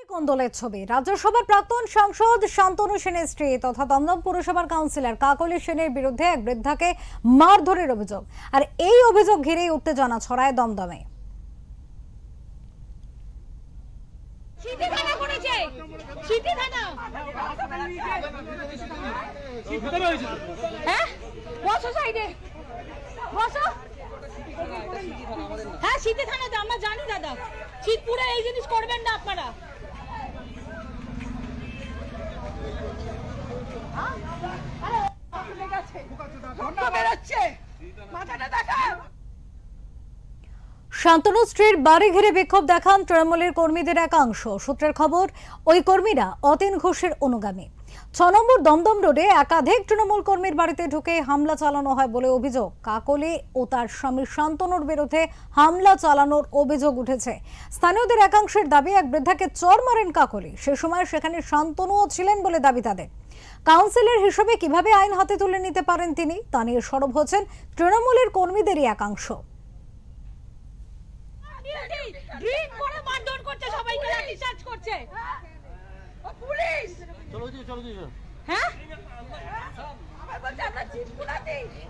কোন্দলের ছবি। রাজ্যসভার প্রাক্তন সাংসদ শান্তনু সেনের স্ত্রী তথা দমদম পুরসভার কাউন্সিলর কাকলি সেনের বিরুদ্ধে এক বৃদ্ধাকে মারধরের অভিযোগ, আর এই অভিযোগ ঘিরেই উত্তেজনা ছড়ায় দমদমে। হ্যাঁ, শীতে থানাতে আমরা জানি দাদা, শীতপুরে এই জিনিস করবেন না আপনারা। শান্তনু স্ত্রীর বাড়ি ঘিরে বিক্ষোভ দেখান তৃণমূলের কর্মীদের একাংশ। সূত্রের খবর, ওই কর্মীরা অতীন ঘোষের অনুগামী। 6 নম্বর দমদম রোডে একাধিক তৃণমূল কর্মীর বাড়িতে ঢুকে হামলা চালানো হয় বলে অভিযোগ। কাকলি ও তার স্বামী শান্তনুর বিরুদ্ধে হামলা চালানোর অভিযোগ উঠেছে। স্থানীয়দের একাংশের দাবি, এক বৃদ্ধাকে চড় মারেন কাকলি। সে সময় সেখানে শান্তনুও ছিলেন বলে দাবি তাদের। কাউন্সিলর হিসেবে কিভাবে আইন হাতে তুলে নিতে পারেন তিনি, তা নিয়ে সরব হচ্ছেন তৃণমূলের কর্মীদেরই একাংশ।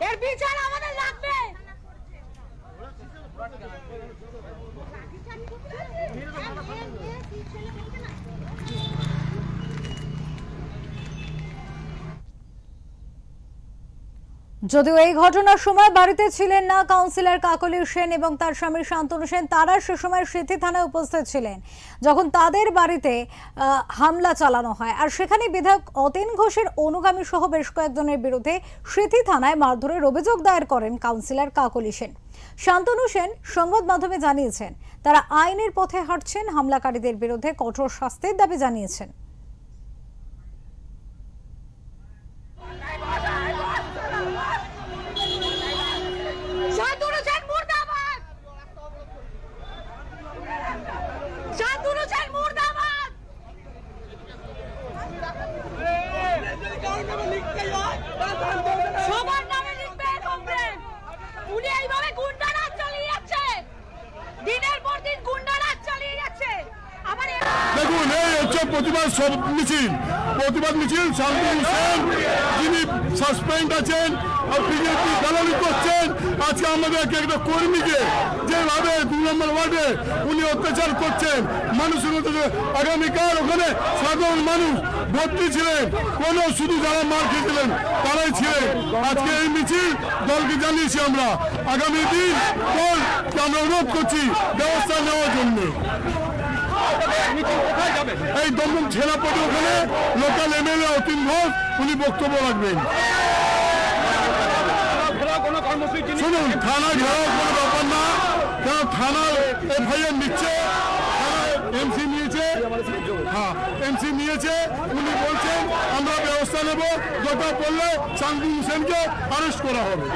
এর বিচার আমাদের লাগবে। যদিও এই ঘটনার সময় বাড়িতে ছিলেন না কাউন্সিলর কাকলি সেন এবং তার স্বামী শান্তনু সেন, তারা সে সময় সিথি থানায় উপস্থিত ছিলেন যখন তাদের বাড়িতে হামলা চালানো হয়। আর সেখানে বিধায়ক অতীন ঘোষের অনুগামী সহ বেশ কয়েকজনের বিরুদ্ধে সিথি থানায় মারধরের অভিযোগ দায়ের করেন কাউন্সিলর কাকলি সেন। শান্তনু সেন সংবাদ মাধ্যমে জানিয়েছেন, তারা আইনের পথে হাঁটছেন, হামলাকারীদের বিরুদ্ধে কঠোর শাস্তির দাবি জানিয়েছেন। সবার নামে লিখবে কমপ্লেন। উনি এইভাবে গুন্ডারাজ চালিয়ে যাচ্ছে, দিনের পর দিন গুন্ডারাজ চালিয়ে যাচ্ছে। আবার দেখুন, এই হচ্ছে প্রতিবাদ মিছিল। শান্তনু সেন যিনি সাসপেন্ড আছেন আর বিজেপি দালালি করছেন, আজকে আমাদের একটা কর্মীকে যেভাবে 2 নম্বর ওয়ার্ডে উনি অত্যাচার করছেন মানুষের মধ্যে। আগামীকাল ওখানে সাধারণ মানুষ ভর্তি ছিলেন, কোনো শুধু যারা মার খেয়েছিলেন তারাই ছিলেন। আজকে এই মিছিল দলকে জানিয়েছি আমরা, আগামী দিন দলকে আমরা অনুরোধ করছি ব্যবস্থা নেওয়ার জন্য। এই দমদম সেনাপতি ওখানে লোকাল এমএলএ অতীন ঘোষ উনি বক্তব্য রাখবেন। শুনুন, থানা ঘেরাও কোনো ব্যাপার না, কারণ থানার এফআইআর নিচ্ছে, এমসি নিয়েছে। উনি বলছেন আমরা ব্যবস্থা নেব, যেটা বললে শান্তনু সেনকে অ্যারেস্ট করা হবে।